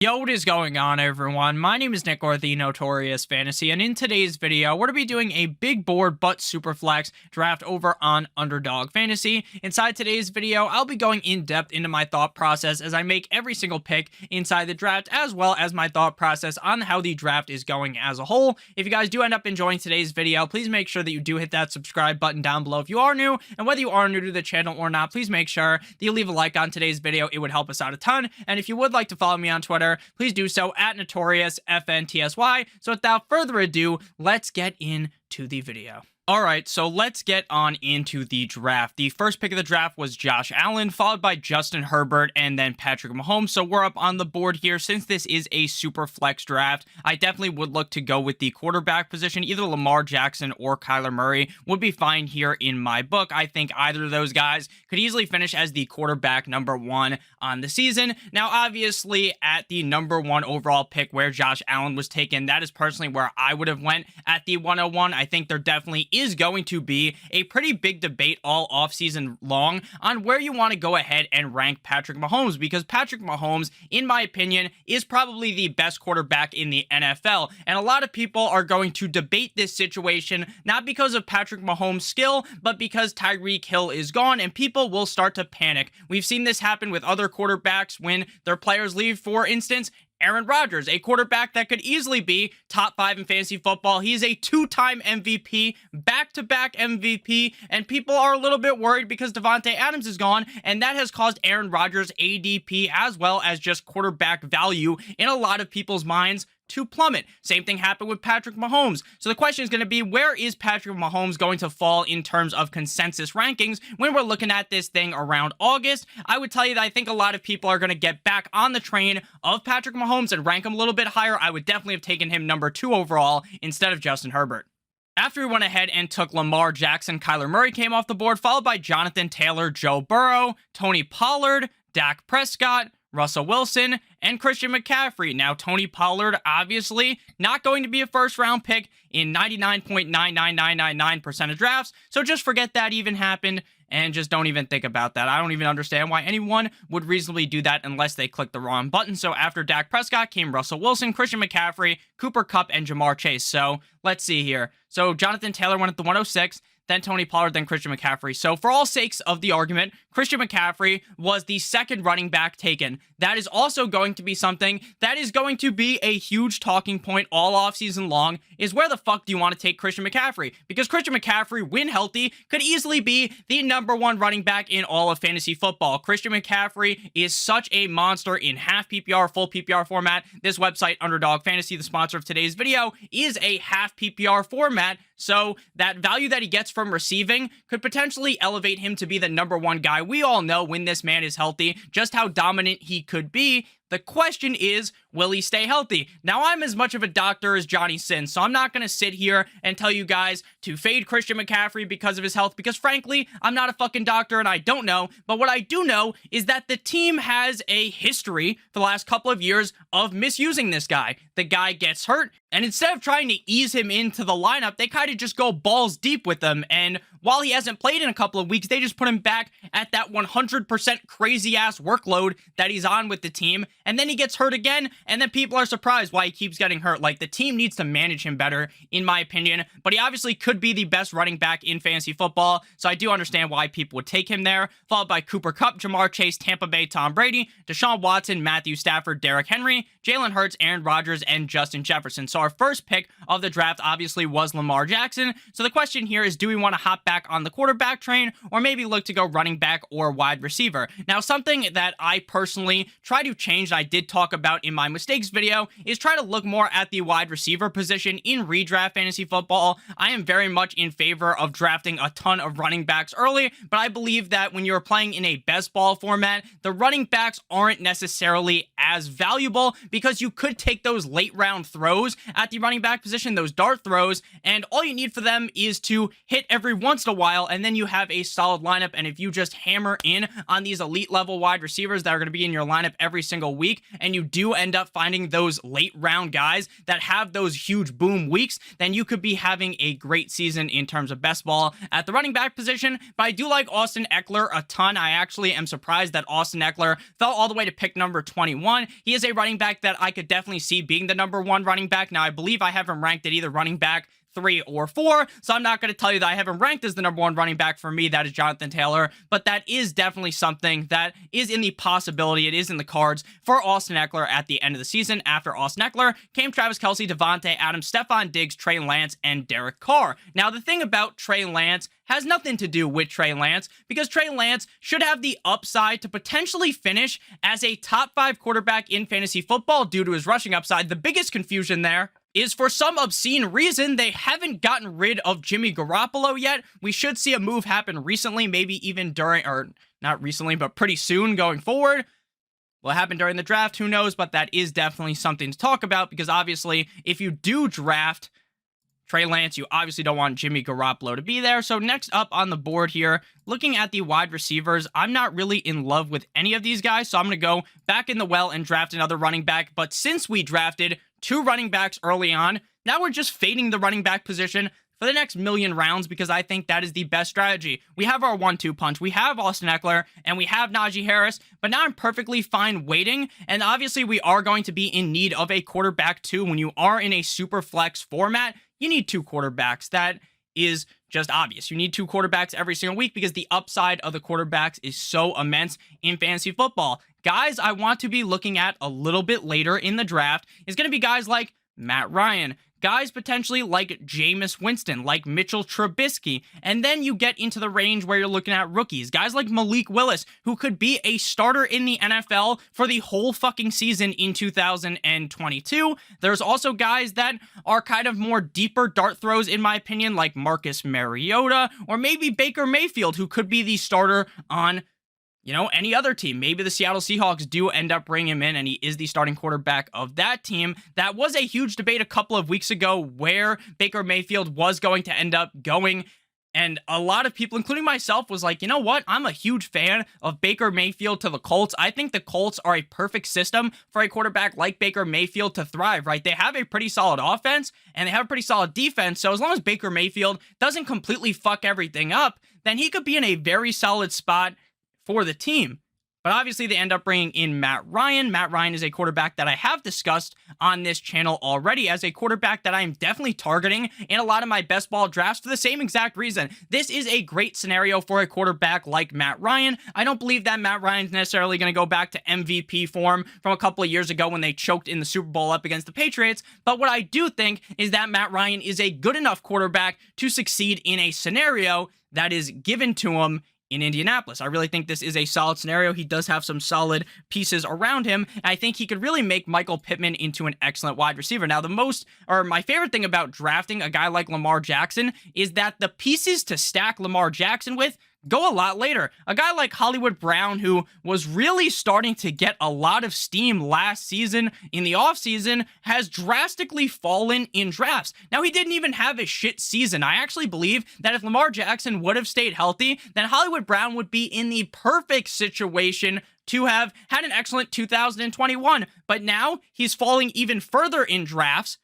Yo, what is going on, everyone? My name is Nick, or the Notorious Fantasy, and in today's video, we're going to be doing a big board but super flex draft over on Underdog Fantasy. Inside today's video, I'll be going in depth into my thought process as I make every single pick inside the draft, as well as my thought process on how the draft is going as a whole. If you guys do end up enjoying today's video, please make sure that you do hit that subscribe button down below if you are new, and whether you are new to the channel or not, please make sure that you leave a like on today's video. It would help us out a ton, and if you would like to follow me on Twitter, please do so at NotoriousFNTSY. So without further ado, let's get into the video. Alright, so let's get on into the draft. The first pick of the draft was Josh Allen, followed by Justin Herbert, and then Patrick Mahomes. So we're up on the board here. Since this is a super flex draft, I definitely would look to go with the quarterback position. Either Lamar Jackson or Kyler Murray would be fine here in my book. I think either of those guys could easily finish as the quarterback number one on the season. Now, obviously, at the number one overall pick where Josh Allen was taken, that is personally where I would have went at the 101. I think there definitely is going to be a pretty big debate all offseason long on where you want to go ahead and rank Patrick Mahomes, because Patrick Mahomes, in my opinion, is probably the best quarterback in the NFL. And a lot of people are going to debate this situation, not because of Patrick Mahomes' skill, but because Tyreek Hill is gone, and people will start to panic. We've seen this happen with other quarterbacks when their players leave. For instance, Aaron Rodgers, a quarterback that could easily be top 5 in fantasy football. He's a 2-time MVP, back-to-back MVP, and people are a little bit worried because Davante Adams is gone, and that has caused Aaron Rodgers' ADP as well as just quarterback value in a lot of people's minds to plummet. Same thing happened with Patrick Mahomes. So the question is going to be, where is Patrick Mahomes going to fall in terms of consensus rankings when we're looking at this thing around August? I would tell you that I think a lot of people are going to get back on the train of Patrick Mahomes and rank him a little bit higher. I would definitely have taken him number 2 overall instead of Justin Herbert. After we went ahead and took Lamar Jackson, Kyler Murray came off the board, followed by Jonathan Taylor, Joe Burrow, Tony Pollard, Dak Prescott, Russell Wilson, and Christian McCaffrey. Now, Tony Pollard, obviously, not going to be a first-round pick in 99.99999% of drafts, so just forget that even happened, and just don't even think about that. I don't even understand why anyone would reasonably do that unless they click the wrong button. So after Dak Prescott came Russell Wilson, Christian McCaffrey, Cooper Kupp, and Jamar Chase. So let's see here. So Jonathan Taylor went at the 106, then Tony Pollard, then Christian McCaffrey. So for all sakes of the argument, Christian McCaffrey was the second running back taken. That is also going to be something that is going to be a huge talking point all offseason long, is where the fuck do you want to take Christian McCaffrey? Because Christian McCaffrey, when healthy, could easily be the number one running back in all of fantasy football. Christian McCaffrey is such a monster in half PPR, full PPR format. This website, Underdog Fantasy, the sponsor of today's video, is a half PPR format. So that value that he gets from receiving could potentially elevate him to be the number one guy. We all know when this man is healthy, just how dominant he could be. The question is, will he stay healthy? Now, I'm as much of a doctor as Johnny Sins, so I'm not going to sit here and tell you guys to fade Christian McCaffrey because of his health, because frankly, I'm not a fucking doctor and I don't know. But what I do know is that the team has a history for the last couple of years of misusing this guy. The guy gets hurt, and instead of trying to ease him into the lineup, they kind of just go balls deep with him. And while he hasn't played in a couple of weeks, they just put him back at that 100% crazy-ass workload that he's on with the team. And then he gets hurt again, and then people are surprised why he keeps getting hurt. Like, the team needs to manage him better, in my opinion. But he obviously could be the best running back in fantasy football, so I do understand why people would take him there. Followed by Cooper Kupp, Jamar Chase, Tampa Bay, Tom Brady, Deshaun Watson, Matthew Stafford, Derrick Henry, Jalen Hurts, Aaron Rodgers, and Justin Jefferson. So our first pick of the draft obviously was Lamar Jackson. So the question here is, do we want to hop back on the quarterback train, or maybe look to go running back or wide receiver? Now, something that I personally try to change, I did talk about in my mistakes video, is try to look more at the wide receiver position in redraft fantasy football. I am very much in favor of drafting a ton of running backs early, but I believe that when you're playing in a best ball format, the running backs aren't necessarily as valuable, because you could take those late round throws at the running back position, those dart throws, and all you need for them is to hit every once once in a while, and then you have a solid lineup. And if you just hammer in on these elite level wide receivers that are going to be in your lineup every single week, and you do end up finding those late round guys that have those huge boom weeks, then you could be having a great season in terms of best ball at the running back position. But I do like Austin Eckler a ton. I actually am surprised that Austin Eckler fell all the way to pick number 21. He is a running back that I could definitely see being the number 1 running back. Now, I believe I have him ranked at either running back 3 or 4, so I'm not going to tell you that I have him ranked as the number 1 running back. For me, that is Jonathan Taylor, but that is definitely something that is in the possibility. It is in the cards for Austin Eckler at the end of the season. After Austin Eckler came Travis Kelce, Devontae Adams, Stephon Diggs, Trey Lance, and Derek Carr. Now, the thing about Trey Lance has nothing to do with Trey Lance, because Trey Lance should have the upside to potentially finish as a top 5 quarterback in fantasy football due to his rushing upside. The biggest confusion there is for some obscene reason, they haven't gotten rid of Jimmy Garoppolo yet. We should see a move happen recently, maybe even during, or not recently, but pretty soon going forward. Will happen during the draft, who knows, but that is definitely something to talk about, because obviously, if you do draft Trey Lance, you obviously don't want Jimmy Garoppolo to be there. So next up on the board here, looking at the wide receivers, I'm not really in love with any of these guys, so I'm going to go back in the well and draft another running back. But since we drafted 2 running backs early on, now we're just fading the running back position for the next million rounds, because I think that is the best strategy. We have our 1-2 punch. We have Austin Eckler, and we have Najee Harris, but now I'm perfectly fine waiting, and obviously we are going to be in need of a quarterback too. When you are in a super flex format, you need 2 quarterbacks. That is just obvious. You need 2 quarterbacks every single week, because the upside of the quarterbacks is so immense in fantasy football. Guys I want to be looking at a little bit later in the draft is going to be guys like Matt Ryan, guys potentially like Jameis Winston, like Mitchell Trubisky, and then you get into the range where you're looking at rookies, guys like Malik Willis, who could be a starter in the NFL for the whole fucking season in 2022. There's also guys that are kind of more deeper dart throws, in my opinion, like Marcus Mariota, or maybe Baker Mayfield, who could be the starter on any other team. Maybe the Seattle Seahawks do end up bringing him in, and he is the starting quarterback of that team. That was a huge debate a couple of weeks ago where Baker Mayfield was going to end up going. And a lot of people, including myself, was like, you know what? I'm a huge fan of Baker Mayfield to the Colts. I think the Colts are a perfect system for a quarterback like Baker Mayfield to thrive, right? They have a pretty solid offense, and they have a pretty solid defense. So as long as Baker Mayfield doesn't completely fuck everything up, then he could be in a very solid spot for the team. But obviously they end up bringing in Matt Ryan. Matt Ryan is a quarterback that I have discussed on this channel already as a quarterback that I am definitely targeting in a lot of my best ball drafts for the same exact reason. This is a great scenario for a quarterback like Matt Ryan. I don't believe that Matt Ryan's necessarily going to go back to MVP form from a couple of years ago when they choked in the Super Bowl up against the Patriots. But what I do think is that Matt Ryan is a good enough quarterback to succeed in a scenario that is given to him in Indianapolis. I really think this is a solid scenario. He does have some solid pieces around him, and I think he could really make Michael Pittman into an excellent wide receiver. Now, my favorite thing about drafting a guy like Lamar Jackson is that the pieces to stack Lamar Jackson with go a lot later. A guy like Hollywood Brown, who was really starting to get a lot of steam last season in the offseason, has drastically fallen in drafts. Now, he didn't even have a shit season. I actually believe that if Lamar Jackson would have stayed healthy, then Hollywood Brown would be in the perfect situation to have had an excellent 2021. But now he's falling even further in drafts,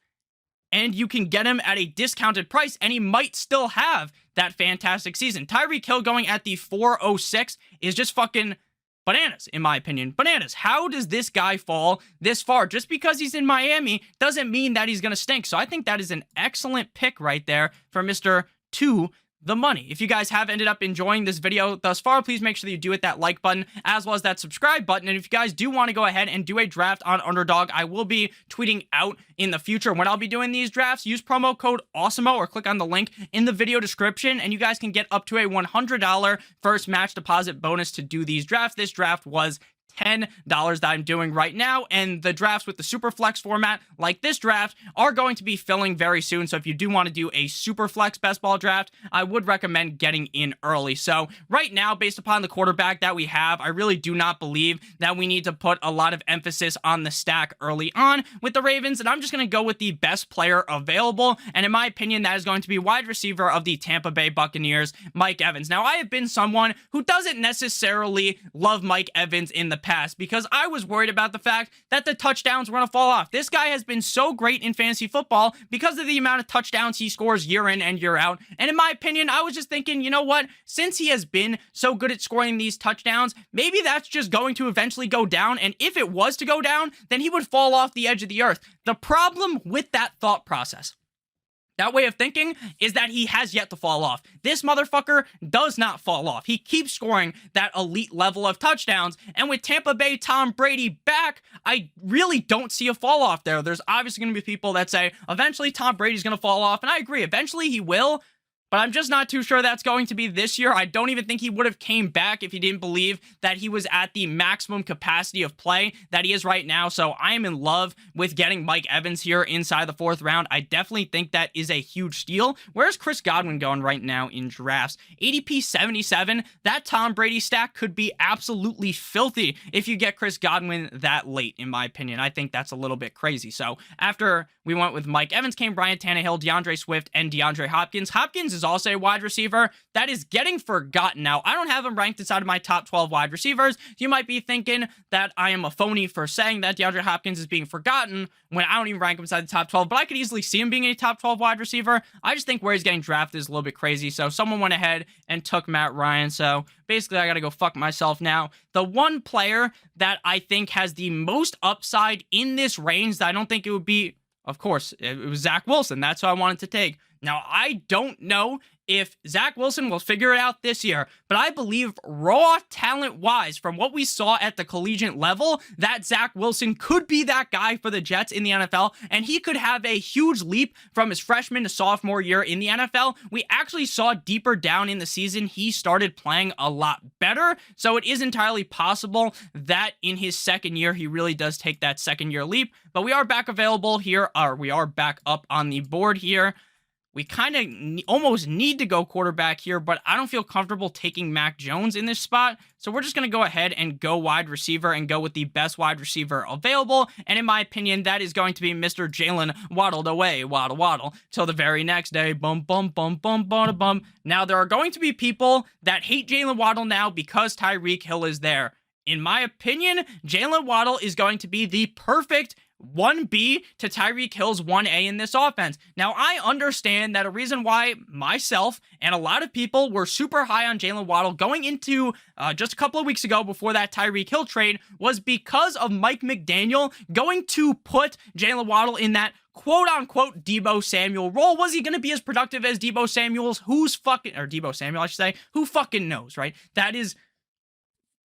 and you can get him at a discounted price, and he might still have that fantastic season. Tyreek Hill going at the 406 is just fucking bananas, in my opinion. Bananas. How does this guy fall this far? Just because he's in Miami doesn't mean that he's going to stink. So I think that is an excellent pick right there for Mr. 2 the money. If you guys have ended up enjoying this video thus far, please make sure that you do hit that like button as well as that subscribe button. And if you guys do want to go ahead and do a draft on Underdog, I will be tweeting out in the future when I'll be doing these drafts. Use promo code Awesemo or click on the link in the video description, and you guys can get up to a $100 first match deposit bonus to do these drafts. This draft was $10 that I'm doing right now, and the drafts with the super flex format like this draft are going to be filling very soon. So if you do want to do a super flex best ball draft, I would recommend getting in early. So right now, based upon the quarterback that we have, I really do not believe that we need to put a lot of emphasis on the stack early on with the Ravens, and I'm just going to go with the best player available, and in my opinion, that is going to be wide receiver of the Tampa Bay Buccaneers, Mike Evans. Now, I have been someone who doesn't necessarily love Mike Evans in the past because I was worried about the fact that the touchdowns were going to fall off. This guy has been so great in fantasy football because of the amount of touchdowns he scores year in and year out, and in my opinion, I was just thinking, you know what, since he has been so good at scoring these touchdowns, maybe that's just going to eventually go down, and if it was to go down, then he would fall off the edge of the earth. The problem with that thought process, that way of thinking, is that he has yet to fall off. This motherfucker does not fall off. He keeps scoring that elite level of touchdowns, and with Tampa Bay Tom Brady back, I really don't see a fall off there. There's obviously going to be people that say, eventually Tom Brady's going to fall off, and I agree, eventually he will, but I'm just not too sure that's going to be this year. I don't even think he would have came back if he didn't believe that he was at the maximum capacity of play that he is right now. So I am in love with getting Mike Evans here inside the 4th round. I definitely think that is a huge steal. Where's Chris Godwin going right now in drafts? ADP 77. That Tom Brady stack could be absolutely filthy if you get Chris Godwin that late, in my opinion. I think that's a little bit crazy. So after we went with Mike Evans, came Brian Tannehill, DeAndre Swift, and DeAndre Hopkins. Hopkins is also a wide receiver that is getting forgotten now. I don't have him ranked inside of my top 12 wide receivers. You might be thinking that I am a phony for saying that DeAndre Hopkins is being forgotten when I don't even rank him inside the top 12, but I could easily see him being a top 12 wide receiver. I just think where he's getting drafted is a little bit crazy, so someone went ahead and took Matt Ryan, so basically I gotta go fuck myself now. The one player that I think has the most upside in this range that I don't think it would be, of course, it was Zach Wilson. That's who I wanted to take. Now, I don't know if Zach Wilson will figure it out this year, but I believe raw talent-wise, from what we saw at the collegiate level, that Zach Wilson could be that guy for the Jets in the NFL, and he could have a huge leap from his freshman to sophomore year in the NFL. We actually saw deeper down in the season, he started playing a lot better, so it is entirely possible that in his second year, he really does take that second-year leap, but we are back available here, or we are back up on the board here. We kind of almost need to go quarterback here, but I don't feel comfortable taking Mac Jones in this spot. So we're just going to go ahead and go wide receiver and go with the best wide receiver available. And in my opinion, that is going to be Mr. Jalen waddled away, waddle, till the very next day. Bum, bum, bum, bum, bum, bum. Now, there are going to be people that hate Jalen Waddle now because Tyreek Hill is there. In my opinion, Jalen Waddle is going to be the perfect 1B to Tyreek Hill's 1A in this offense. Now, I understand that a reason why myself and a lot of people were super high on Jalen Waddle going into just a couple of weeks ago before that Tyreek Hill trade was because of Mike McDaniel going to put Jalen Waddle in that quote-unquote Deebo Samuel role. Was he going to be as productive as Deebo Samuel's? Deebo Samuel, I should say. Who fucking knows, right? That is...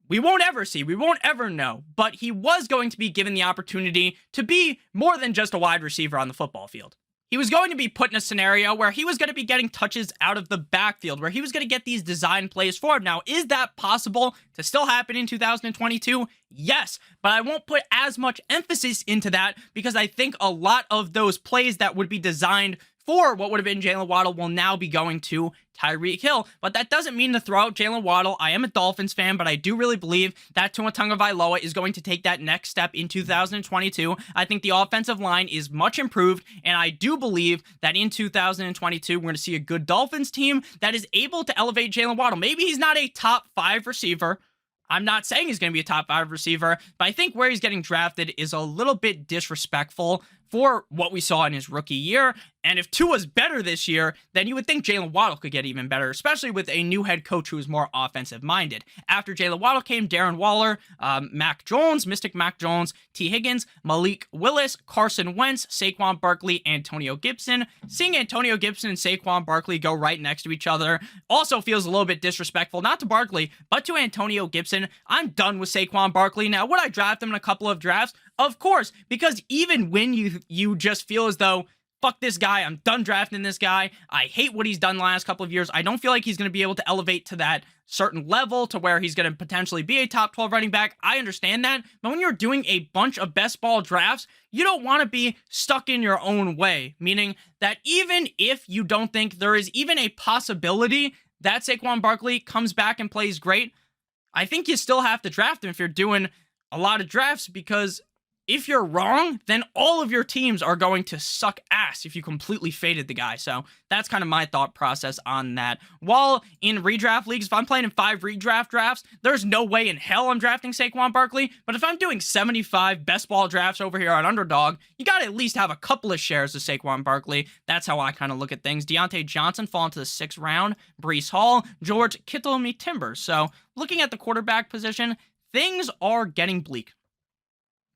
We won't ever see. We won't ever know. But he was going to be given the opportunity to be more than just a wide receiver on the football field. He was going to be put in a scenario where he was going to be getting touches out of the backfield, where he was going to get these design plays for him. Now, is that possible to still happen in 2022? Yes, but I won't put as much emphasis into that because I think a lot of those plays that would be designed for what would have been Jalen Waddle will now be going to Tyreek Hill. But that doesn't mean to throw out Jalen Waddle. I am a Dolphins fan, but I do really believe that Tua Tagovailoa is going to take that next step in 2022. I think the offensive line is much improved, and I do believe that in 2022, we're going to see a good Dolphins team that is able to elevate Jalen Waddle. Maybe he's not a top 5 receiver. I'm not saying he's going to be a top 5 receiver, but I think where he's getting drafted is a little bit disrespectful for what we saw in his rookie year. And if Tua's better this year, then you would think Jalen Waddle could get even better, especially with a new head coach who is more offensive-minded. After Jalen Waddle came Darren Waller, Mac Jones, Mystic Mac Jones, T. Higgins, Malik Willis, Carson Wentz, Saquon Barkley, Antonio Gibson. Seeing Antonio Gibson and Saquon Barkley go right next to each other also feels a little bit disrespectful, not to Barkley, but to Antonio Gibson. I'm done with Saquon Barkley. Now, would I draft him in a couple of drafts? Of course, because even when you just feel as though fuck this guy. I'm done drafting this guy. I hate what he's done the last couple of years. I don't feel like he's going to be able to elevate to that certain level to where he's going to potentially be a top 12 running back. I understand that. But when you're doing a bunch of best ball drafts, you don't want to be stuck in your own way, meaning that even if you don't think there is even a possibility that Saquon Barkley comes back and plays great, I think you still have to draft him if you're doing a lot of drafts, because if you're wrong, then all of your teams are going to suck ass if you completely faded the guy. So that's kind of my thought process on that. While in redraft leagues, if I'm playing in 5 redraft drafts, there's no way in hell I'm drafting Saquon Barkley. But if I'm doing 75 best ball drafts over here on Underdog, you got to at least have a couple of shares of Saquon Barkley. That's how I kind of look at things. Deontay Johnson falling to the 6th round. Breece Hall, George Kittle, and me Timbers. So looking at the quarterback position, things are getting bleak.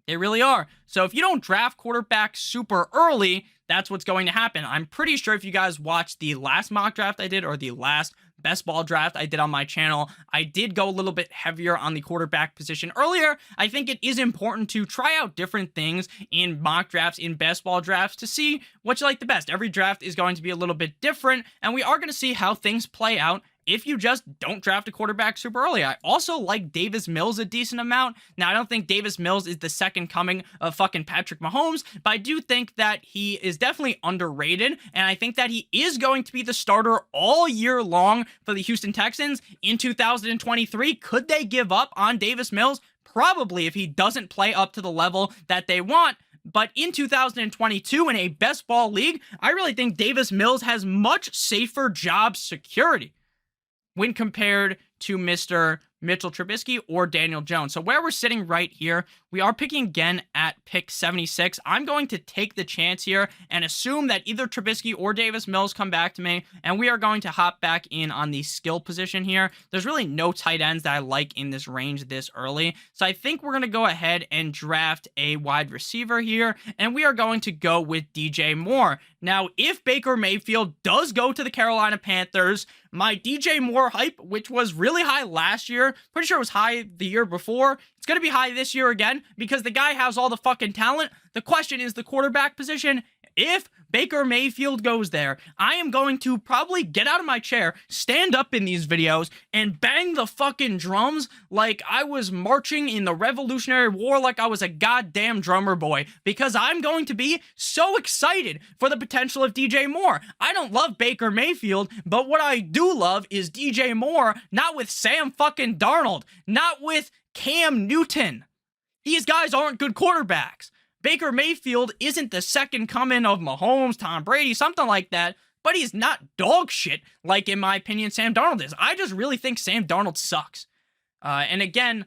They really are. So if you don't draft quarterback super early, that's what's going to happen. I'm pretty sure if you guys watched the last mock draft I did, or the last best ball draft I did on my channel, I did go a little bit heavier on the quarterback position earlier. I think it is important to try out different things in mock drafts, in best ball drafts, to see what you like the best. Every draft is going to be a little bit different, and we are going to see how things play out if you just don't draft a quarterback super early. I also like Davis Mills a decent amount. Now, I don't think Davis Mills is the second coming of fucking Patrick Mahomes, but I do think that he is definitely underrated, and I think that he is going to be the starter all year long for the Houston Texans in 2023. Could they give up on Davis Mills? Probably, if he doesn't play up to the level that they want. But in 2022, in a best ball league, I really think Davis Mills has much safer job security when compared to Mr. Mitchell Trubisky or Daniel Jones. So where we're sitting right here, we are picking again at pick 76. I'm going to take the chance here and assume that either Trubisky or Davis Mills come back to me, and we are going to hop back in on the skill position here. There's really no tight ends that I like in this range this early, so I think we're going to go ahead and draft a wide receiver here, and we are going to go with DJ Moore. Now, if Baker Mayfield does go to the Carolina Panthers, my DJ Moore hype, which was really high last year, pretty sure it was high the year before, it's going to be high this year again because the guy has all the fucking talent. The question is the quarterback position. If Baker Mayfield goes there, I am going to probably get out of my chair, stand up in these videos, and bang the fucking drums like I was marching in the Revolutionary War, like I was a goddamn drummer boy, because I'm going to be so excited for the potential of DJ Moore. I don't love Baker Mayfield, but what I do love is DJ Moore, not with Sam fucking Darnold, not with Cam Newton. These guys aren't good quarterbacks. Baker Mayfield isn't the second coming of Mahomes, Tom Brady, something like that, but he's not dog shit like, in my opinion, Sam Darnold is. I just really think Sam Darnold sucks. And again,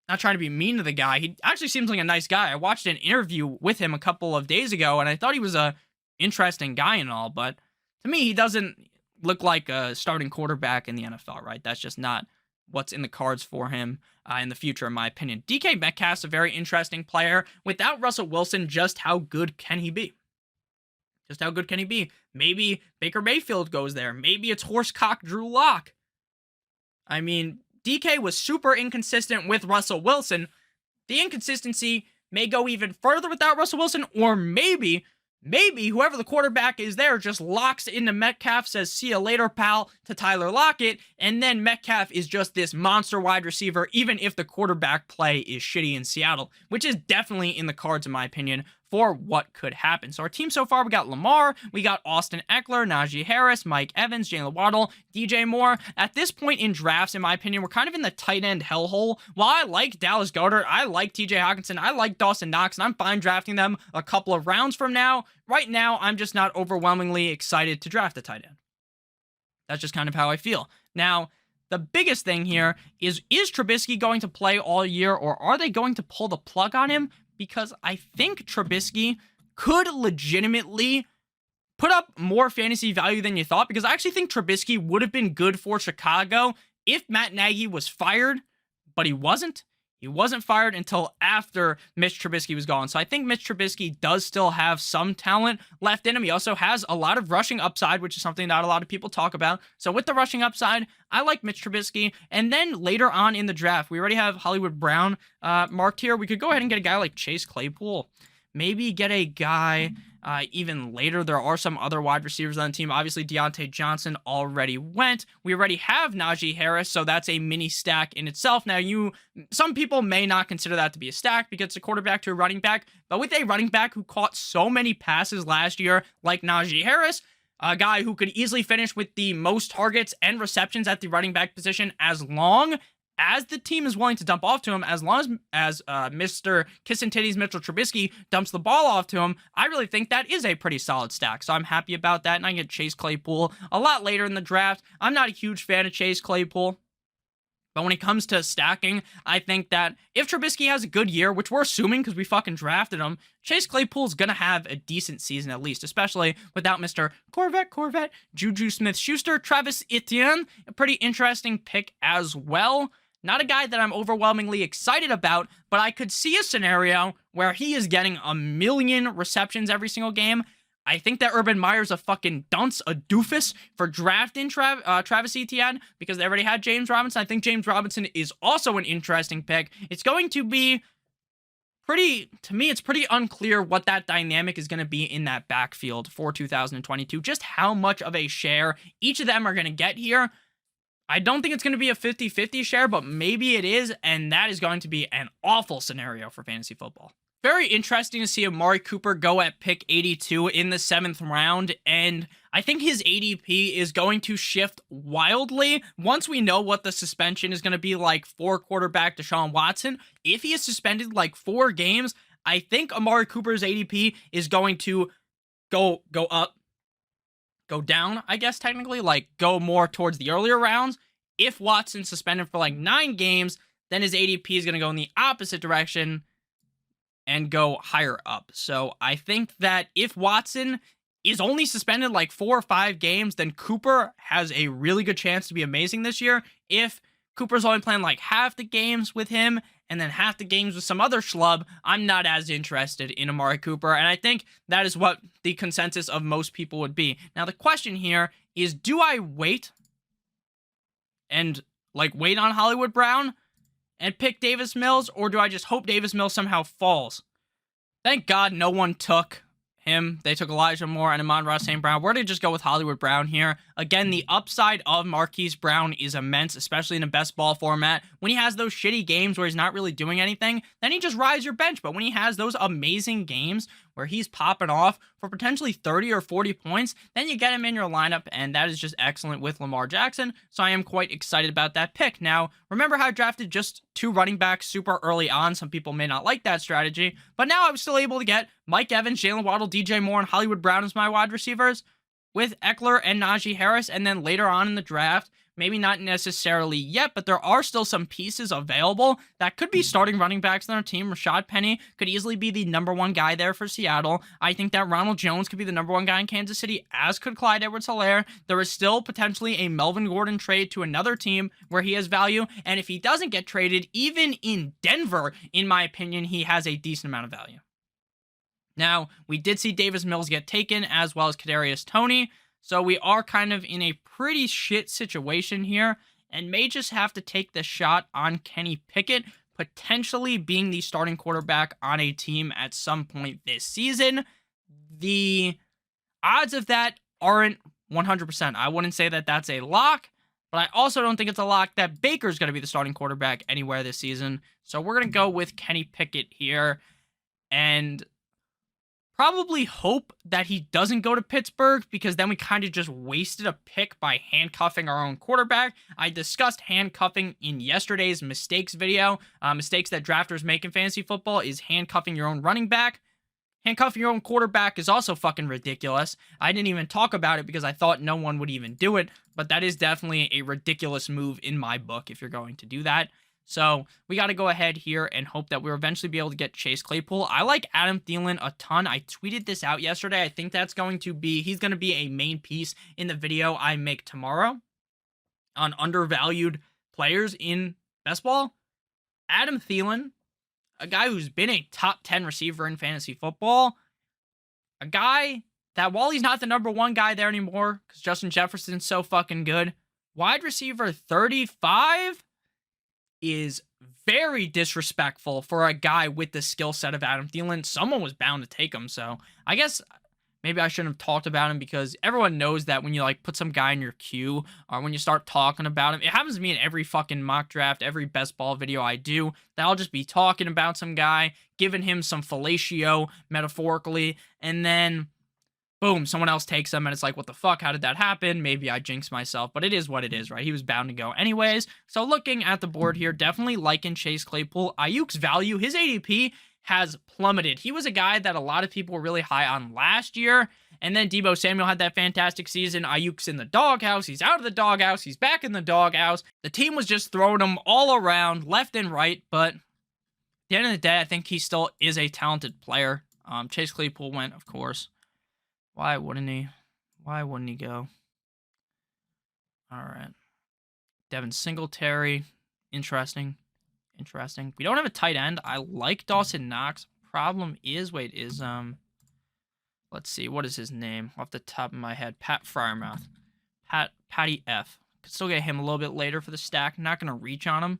not trying to be mean to the guy. He actually seems like a nice guy. I watched an interview with him a couple of days ago, and I thought he was a interesting guy and all, but to me, he doesn't look like a starting quarterback in the NFL, right? That's just not what's in the cards for him in the future, in my opinion. DK Metcalf's a very interesting player. Without Russell Wilson, just how good can he be? Just how good can he be? Maybe Baker Mayfield goes there. Maybe it's horsecock Drew Lock. I mean, DK was super inconsistent with Russell Wilson. The inconsistency may go even further without Russell Wilson, or maybe whoever the quarterback is there just locks into Metcalf, says, see you later, pal, to Tyler Lockett, and then Metcalf is just this monster wide receiver, even if the quarterback play is shitty in Seattle, which is definitely in the cards, in my opinion, for what could happen. So our team so far, we got Lamar, we got Austin Eckler, Najee Harris, Mike Evans, Jalen Waddle, DJ Moore. At this point in drafts, in my opinion, we're kind of in the tight end hellhole. While I like Dallas Goedert, I like TJ Hawkinson, I like Dawson Knox, and I'm fine drafting them a couple of rounds from now. Right now, I'm just not overwhelmingly excited to draft a tight end. That's just kind of how I feel. Now, the biggest thing here is Trubisky going to play all year, or are they going to pull the plug on him? Because I think Trubisky could legitimately put up more fantasy value than you thought, because I actually think Trubisky would have been good for Chicago if Matt Nagy was fired, but he wasn't. He wasn't fired until after Mitch Trubisky was gone. So I think Mitch Trubisky does still have some talent left in him. He also has a lot of rushing upside, which is something not a lot of people talk about. So with the rushing upside, I like Mitch Trubisky. And then later on in the draft, we already have Hollywood Brown marked here. We could go ahead and get a guy like Chase Claypool. Maybe get a guy even later. There are some other wide receivers on the team. Obviously, Deontay Johnson already went. We already have Najee Harris, so that's a mini stack in itself. Now, some people may not consider that to be a stack because it's a quarterback to a running back, but with a running back who caught so many passes last year, like Najee Harris, a guy who could easily finish with the most targets and receptions at the running back position as long as the team is willing to dump off to him, as long as Mr. Kiss and Titties Mitchell Trubisky dumps the ball off to him, I really think that is a pretty solid stack. So I'm happy about that, and I get Chase Claypool a lot later in the draft. I'm not a huge fan of Chase Claypool, but when it comes to stacking, I think that if Trubisky has a good year, which we're assuming because we fucking drafted him, Chase Claypool's going to have a decent season at least, especially without Mr. Corvette, Juju Smith-Schuster, Travis Etienne, a pretty interesting pick as well. Not a guy that I'm overwhelmingly excited about, but I could see a scenario where he is getting 1 million receptions every single game. I think that Urban Meyer's a fucking dunce, a doofus for drafting Travis Etienne because they already had James Robinson. I think James Robinson is also an interesting pick. It's going to be to me, it's pretty unclear what that dynamic is going to be in that backfield for 2022. Just how much of a share each of them are going to get here. I don't think it's going to be a 50-50 share, but maybe it is, and that is going to be an awful scenario for fantasy football. Very interesting to see Amari Cooper go at pick 82 in the 7th round, and I think his ADP is going to shift wildly once we know what the suspension is going to be like for quarterback Deshaun Watson. If he is suspended like 4 games, I think Amari Cooper's ADP is going to go up. Go down, I guess, technically, like go more towards the earlier rounds. If Watson's suspended for like 9 games, then his ADP is going to go in the opposite direction and go higher up. So I think that if Watson is only suspended like 4 or 5 games, then Cooper has a really good chance to be amazing this year. If Cooper's only playing like half the games with him and then half the games with some other schlub, I'm not as interested in Amari Cooper, and I think that is what the consensus of most people would be. Now, the question here is, do I wait and wait on Hollywood Brown and pick Davis Mills, or do I just hope Davis Mills somehow falls? Thank God no one took him. They took Elijah Moore and Amon-Ra St. Brown. We're going to just go with Hollywood Brown here. Again, the upside of Marquise Brown is immense, especially in a best ball format. When he has those shitty games where he's not really doing anything, then he just rides your bench. But when he has those amazing games where he's popping off for potentially 30 or 40 points, then you get him in your lineup, and that is just excellent with Lamar Jackson. So I am quite excited about that pick. Now, remember how I drafted just 2 running backs super early on? Some people may not like that strategy, but now I was still able to get Mike Evans, Jalen Waddle, DJ Moore, and Hollywood Brown as my wide receivers with Eckler and Najee Harris, and then later on in the draft, maybe not necessarily yet, but there are still some pieces available that could be starting running backs on our team. Rashad Penny could easily be the #1 guy there for Seattle. I think that Ronald Jones could be the #1 guy in Kansas City, as could Clyde Edwards-Helaire. There is still potentially a Melvin Gordon trade to another team where he has value, and if he doesn't get traded, even in Denver, in my opinion, he has a decent amount of value. Now, we did see Davis Mills get taken, as well as Kadarius Toney, so we are kind of in a pretty shit situation here, and may just have to take the shot on Kenny Pickett, potentially being the starting quarterback on a team at some point this season. The odds of that aren't 100%. I wouldn't say that that's a lock, but I also don't think it's a lock that Baker's going to be the starting quarterback anywhere this season. So we're going to go with Kenny Pickett here, and probably hope that he doesn't go to Pittsburgh, because then we kind of just wasted a pick by handcuffing our own quarterback. I discussed handcuffing in yesterday's mistakes video. Mistakes that drafters make in fantasy football is handcuffing your own running back. Handcuffing your own quarterback is also fucking ridiculous. I didn't even talk about it because I thought no one would even do it, but that is definitely a ridiculous move in my book if you're going to do that. So we got to go ahead here and hope that we'll eventually be able to get Chase Claypool. I like Adam Thielen a ton. I tweeted this out yesterday. I think that's going to be, he's going to be a main piece in the video I make tomorrow on undervalued players in best ball. Adam Thielen, a guy who's been a top 10 receiver in fantasy football, a guy that while he's not the #1 guy there anymore, because Justin Jefferson's so fucking good, wide receiver 35 is very disrespectful for a guy with the skill set of Adam Thielen. Someone was bound to take him, so I guess maybe I shouldn't have talked about him because everyone knows that when you like put some guy in your queue or when you start talking about him, it happens to me in every fucking mock draft, every best ball video I do, that I'll just be talking about some guy, giving him some fellatio metaphorically, and then boom, someone else takes him, and it's like, what the fuck? How did that happen? Maybe I jinxed myself, but it is what it is, right? He was bound to go anyways. So looking at the board here, definitely liking Chase Claypool. Ayuk's value, his ADP has plummeted. He was a guy that a lot of people were really high on last year, and then Deebo Samuel had that fantastic season. Ayuk's in the doghouse. He's out of the doghouse. He's back in the doghouse. The team was just throwing him all around, left and right, but at the end of the day, I think he still is a talented player. Chase Claypool went, of course. Why wouldn't he? Why wouldn't he go? All right. Devin Singletary. Interesting. Interesting. We don't have a tight end. I like Dawson Knox. Problem is, let's see. What is his name? Off the top of my head. Pat Fryermouth. Patty F. Could still get him a little bit later for the stack. Not going to reach on him.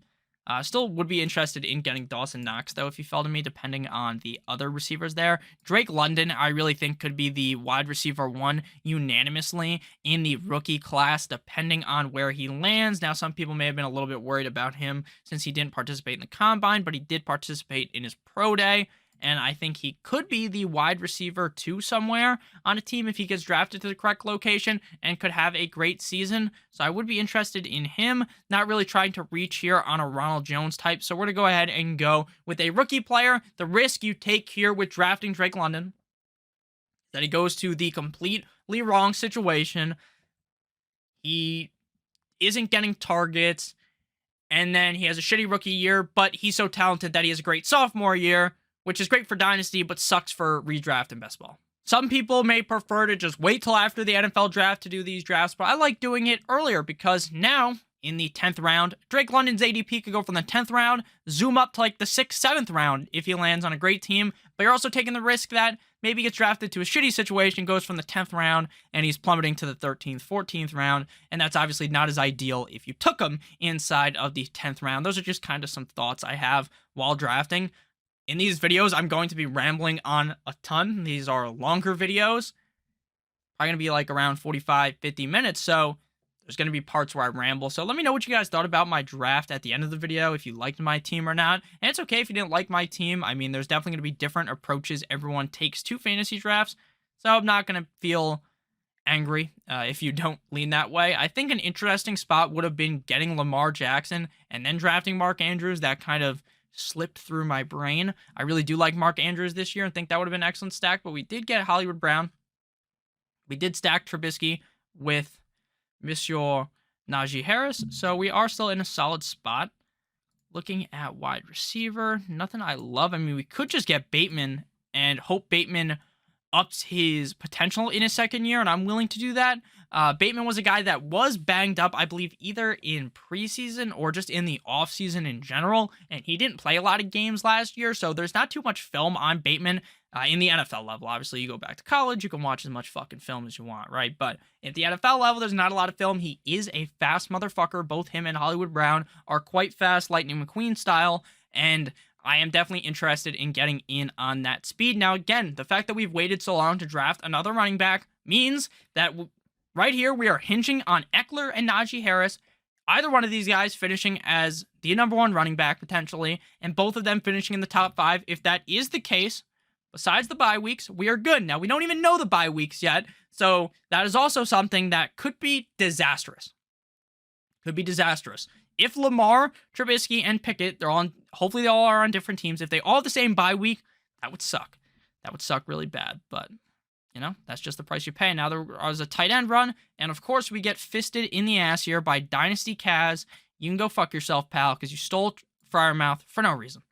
Still would be interested in getting Dawson Knox, though, if he fell to me, depending on the other receivers there. Drake London, I really think, could be the wide receiver 1 unanimously in the rookie class, depending on where he lands. Now, some people may have been a little bit worried about him since he didn't participate in the Combine, but he did participate in his Pro Day. And I think he could be the wide receiver 2 somewhere on a team if he gets drafted to the correct location and could have a great season. So I would be interested in him. Not really trying to reach here on a Ronald Jones type. So we're going to go ahead and go with a rookie player. The risk you take here with drafting Drake London, that he goes to the completely wrong situation. He isn't getting targets. And then he has a shitty rookie year, but he's so talented that he has a great sophomore year, which is great for Dynasty, but sucks for redraft and best ball. Some people may prefer to just wait till after the NFL draft to do these drafts, but I like doing it earlier because now, in the 10th round, Drake London's ADP could go from the 10th round, zoom up to like the 6th, 7th round if he lands on a great team, but you're also taking the risk that maybe he gets drafted to a shitty situation, goes from the 10th round, and he's plummeting to the 13th, 14th round, and that's obviously not as ideal if you took him inside of the 10th round. Those are just kind of some thoughts I have while drafting. In these videos, I'm going to be rambling on a ton. These are longer videos. Probably going to be like around 45, 50 minutes. So there's going to be parts where I ramble. So let me know what you guys thought about my draft at the end of the video, if you liked my team or not. And it's okay if you didn't like my team. I mean, there's definitely going to be different approaches everyone takes to fantasy drafts. So I'm not going to feel angry if you don't lean that way. I think an interesting spot would have been getting Lamar Jackson and then drafting Mark Andrews. That kind of slipped through my brain. I really do like Mark Andrews this year and think that would have been an excellent stack, but we did get Hollywood Brown. We did stack Trubisky with Monsieur Najee Harris, so we are still in a solid spot. Looking at wide receiver, nothing I love. I mean, we could just get Bateman and hope Bateman ups his potential in his second year, and I'm willing to do that. Bateman was a guy that was banged up, I believe, either in preseason or just in the offseason in general, and he didn't play a lot of games last year, so there's not too much film on Bateman in the NFL level. Obviously, you go back to college, you can watch as much fucking film as you want, right? But at the NFL level, there's not a lot of film. He is a fast motherfucker. Both him and Hollywood Brown are quite fast, Lightning McQueen style, and I am definitely interested in getting in on that speed. Now, again, the fact that we've waited so long to draft another running back means that right here we are hinging on Eckler and Najee Harris, either one of these guys finishing as the #1 running back potentially, and both of them finishing in the top 5. If that is the case, besides the bye weeks, we are good. Now, we don't even know the bye weeks yet, so that is also something that could be disastrous. Could be disastrous. If Lamar, Trubisky, and Pickett, hopefully they all are on different teams. If they all have the same bye week, that would suck. That would suck really bad. But, you know, that's just the price you pay. Now there was a tight end run, and of course we get fisted in the ass here by Dynasty Kaz. You can go fuck yourself, pal, because you stole Fryermouth for no reason.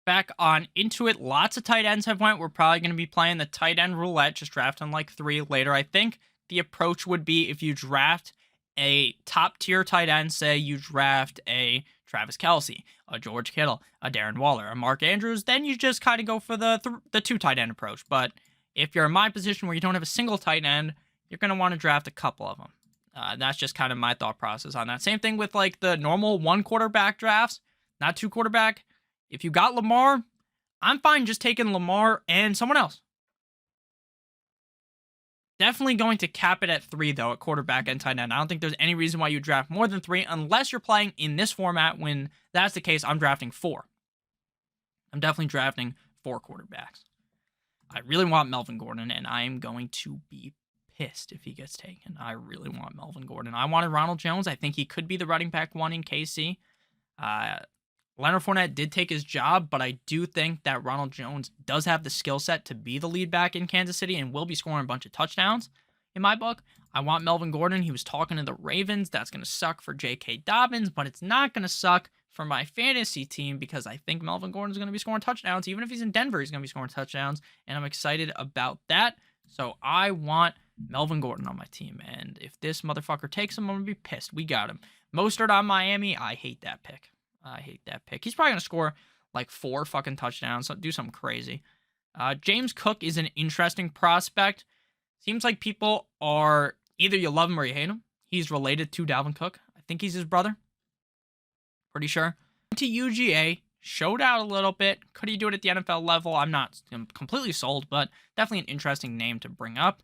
Back on into it, lots of tight ends have went. We're probably going to be playing the tight end roulette, just drafting like 3 later. I think the approach would be if you draft a top-tier tight end, say you draft a Travis Kelce, a George Kittle, a Darren Waller, a Mark Andrews, then you just kind of go for the 2 tight end approach. But if you're in my position where you don't have a single tight end, you're going to want to draft a couple of them. That's just kind of my thought process on that. Same thing with like the normal 1 quarterback drafts, not 2 quarterback. If you got Lamar, I'm fine just taking Lamar and someone else. Definitely going to cap it at 3, though, at quarterback and tight end. I don't think there's any reason why you draft more than 3 unless you're playing in this format. When that's the case, I'm drafting 4. I'm definitely drafting 4 quarterbacks. I really want Melvin Gordon, and I am going to be pissed if he gets taken. I really want Melvin Gordon. I wanted Ronald Jones. I think he could be the running back 1 in KC. Leonard Fournette did take his job, but I do think that Ronald Jones does have the skill set to be the lead back in Kansas City and will be scoring a bunch of touchdowns in my book. I want Melvin Gordon. He was talking to the Ravens. That's going to suck for J.K. Dobbins, but it's not going to suck for my fantasy team because I think Melvin Gordon is going to be scoring touchdowns. Even if he's in Denver, he's going to be scoring touchdowns, and I'm excited about that. So I want Melvin Gordon on my team, and if this motherfucker takes him, I'm going to be pissed. We got him. Mostert on Miami. I hate that pick. I hate that pick. He's probably going to score like 4 fucking touchdowns, so do something crazy. James Cook is an interesting prospect. Seems like people are either you love him or you hate him. He's related to Dalvin Cook. I think he's his brother. Pretty sure. To UGA, showed out a little bit. Could he do it at the NFL level? I'm not completely sold, but definitely an interesting name to bring up.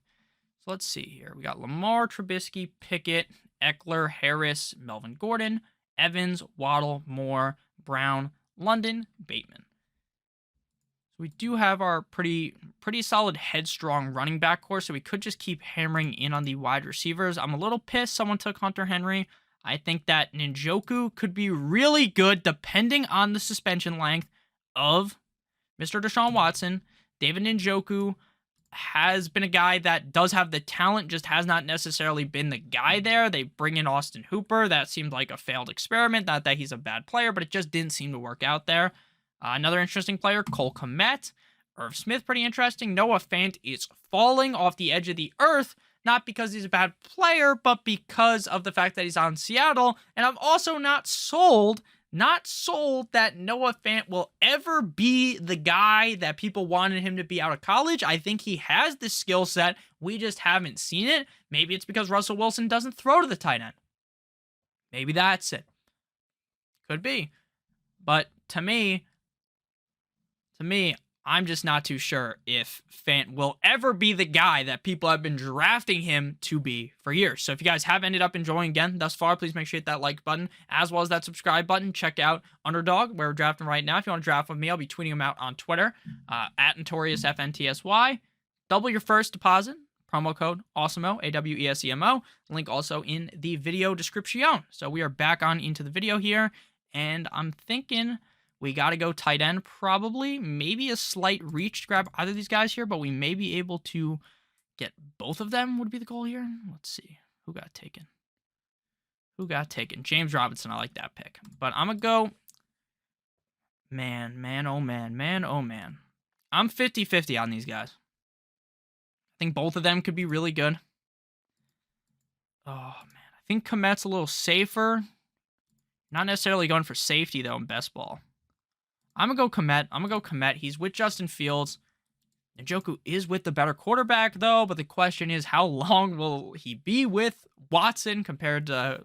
So let's see here. We got Lamar, Trubisky, Pickett, Eckler, Harris, Melvin Gordon, Evans, Waddle, Moore, Brown, London, Bateman. So we do have our pretty solid headstrong running back core, so we could just keep hammering in on the wide receivers. I'm a little pissed someone took Hunter Henry. I think that Njoku could be really good depending on the suspension length of Mr. Deshaun Watson. David Njoku has been a guy that does have the talent, just has not necessarily been the guy there. They bring in Austin Hooper. That seemed like a failed experiment. Not that he's a bad player, but it just didn't seem to work out there. Another interesting player, Cole Kmet. Irv Smith, pretty interesting. Noah Fant is falling off the edge of the earth, not because he's a bad player, but because of the fact that he's on Seattle. And I'm also not sold that Noah Fant will ever be the guy that people wanted him to be out of college. I think he has the skill set. We just haven't seen it. Maybe it's because Russell Wilson doesn't throw to the tight end. Maybe that's it. Could be. But to me, I'm just not too sure if Fant will ever be the guy that people have been drafting him to be for years. So if you guys have ended up enjoying again thus far, please make sure you hit that like button as well as that subscribe button. Check out Underdog, where we're drafting right now. If you want to draft with me, I'll be tweeting them out on Twitter, at NotoriousFNTSY. Double your first deposit. Promo code Awesemo, AWESEMO. Link also in the video description. So we are back on into the video here, and I'm thinking we got to go tight end probably. Maybe a slight reach to grab either of these guys here, but we may be able to get both of them would be the goal here. Let's see. Who got taken? James Robinson. I like that pick. But I'm going to go... Man, oh man. I'm 50-50 on these guys. I think both of them could be really good. Oh, man. I think Kmet's a little safer. Not necessarily going for safety, though, in best ball. I'm going to go Kmet. He's with Justin Fields. Njoku is with the better quarterback, though. But the question is, how long will he be with Watson compared to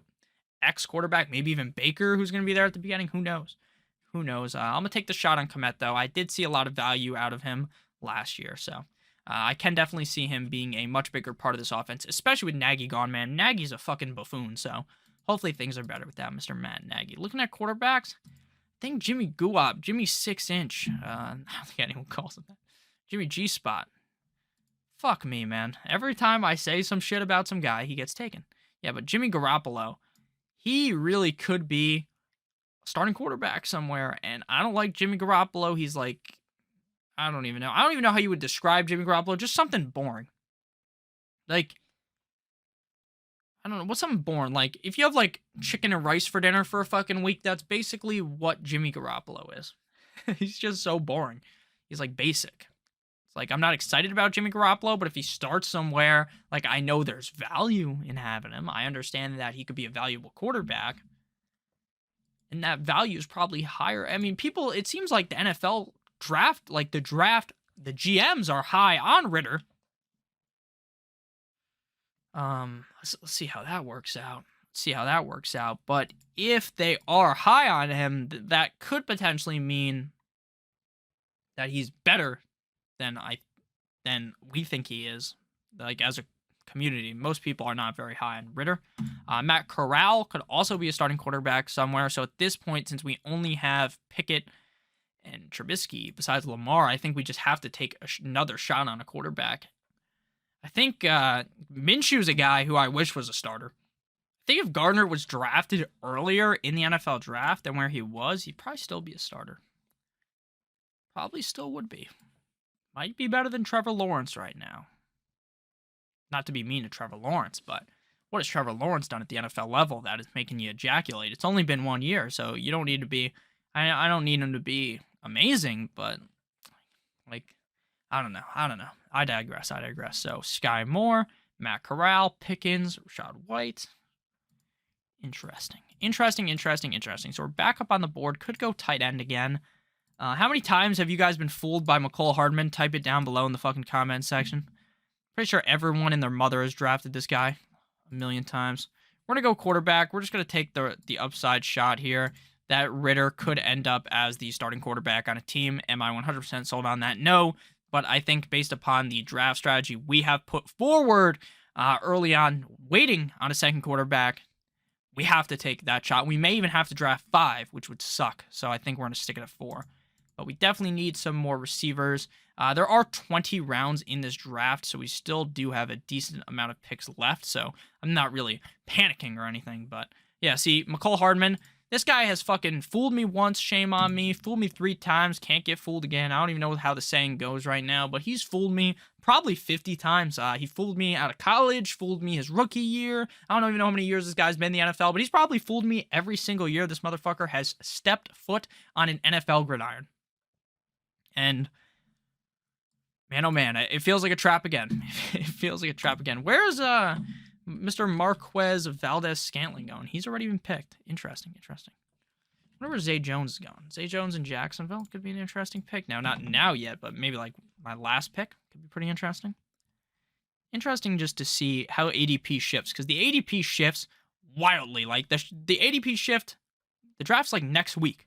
ex-quarterback? Maybe even Baker, who's going to be there at the beginning. Who knows? I'm going to take the shot on Kmet, though. I did see a lot of value out of him last year. So I can definitely see him being a much bigger part of this offense, especially with Nagy gone, man. Nagy's a fucking buffoon. So hopefully things are better with that, Mr. Matt Nagy. Looking at quarterbacks, I think Jimmy Guap, Jimmy 6-inch. I don't think anyone calls him that. Jimmy G-Spot. Fuck me, man. Every time I say some shit about some guy, he gets taken. Yeah, but Jimmy Garoppolo, he really could be a starting quarterback somewhere, and I don't like Jimmy Garoppolo. He's like, I don't even know how you would describe Jimmy Garoppolo. Just something boring. Like, I don't know, what's something boring? Like, if you have, like, chicken and rice for dinner for a fucking week, that's basically what Jimmy Garoppolo is. He's just so boring. He's, like, basic. It's like, I'm not excited about Jimmy Garoppolo, but if he starts somewhere, like, I know there's value in having him. I understand that he could be a valuable quarterback. And that value is probably higher. I mean, people, it seems like the NFL draft, the GMs are high on Ritter. Let's see how that works out. But if they are high on him, that could potentially mean that he's better than we think he is, like as a community, most people are not very high on Ritter. Matt Corral could also be a starting quarterback somewhere. So at this point, since we only have Pickett and Trubisky besides Lamar, I think we just have to take another shot on a quarterback. I think Minshew's a guy who I wish was a starter. I think if Gardner was drafted earlier in the NFL draft than where he was, he'd probably still be a starter. Probably still would be. Might be better than Trevor Lawrence right now. Not to be mean to Trevor Lawrence, but what has Trevor Lawrence done at the NFL level that is making you ejaculate? It's only been 1 year, so you don't need to be... I don't need him to be amazing, but, like, I don't know. I digress. So, Sky Moore, Matt Corral, Pickens, Rashad White. Interesting. So we're back up on the board. Could go tight end again. How many times have you guys been fooled by McCole Hardman? Type it down below in the fucking comments section. Pretty sure everyone and their mother has drafted this guy a million times. We're going to go quarterback. We're just going to take the upside shot here that Ritter could end up as the starting quarterback on a team. Am I 100% sold on that? No. But I think based upon the draft strategy we have put forward early on, waiting on a second quarterback, we have to take that shot. We may even have to draft 5, which would suck. So I think we're going to stick it at 4. But we definitely need some more receivers. There are 20 rounds in this draft, so we still do have a decent amount of picks left. So I'm not really panicking or anything. But yeah, see, McCole Hardman, this guy has fucking fooled me once, shame on me. Fooled me 3 times, can't get fooled again. I don't even know how the saying goes right now, but he's fooled me probably 50 times. He fooled me out of college, fooled me his rookie year. I don't even know how many years this guy's been in the NFL, but he's probably fooled me every single year this motherfucker has stepped foot on an NFL gridiron. And man, oh man, it feels like a trap again. Where's Mr. Marquez Valdez-Scantling going? He's already been picked. Interesting. I wonder where Zay Jones is going. Zay Jones in Jacksonville could be an interesting pick. Now, not now yet, but maybe like my last pick could be pretty interesting. Interesting just to see how ADP shifts, because the ADP shifts wildly. Like the ADP shift, the draft's like next week.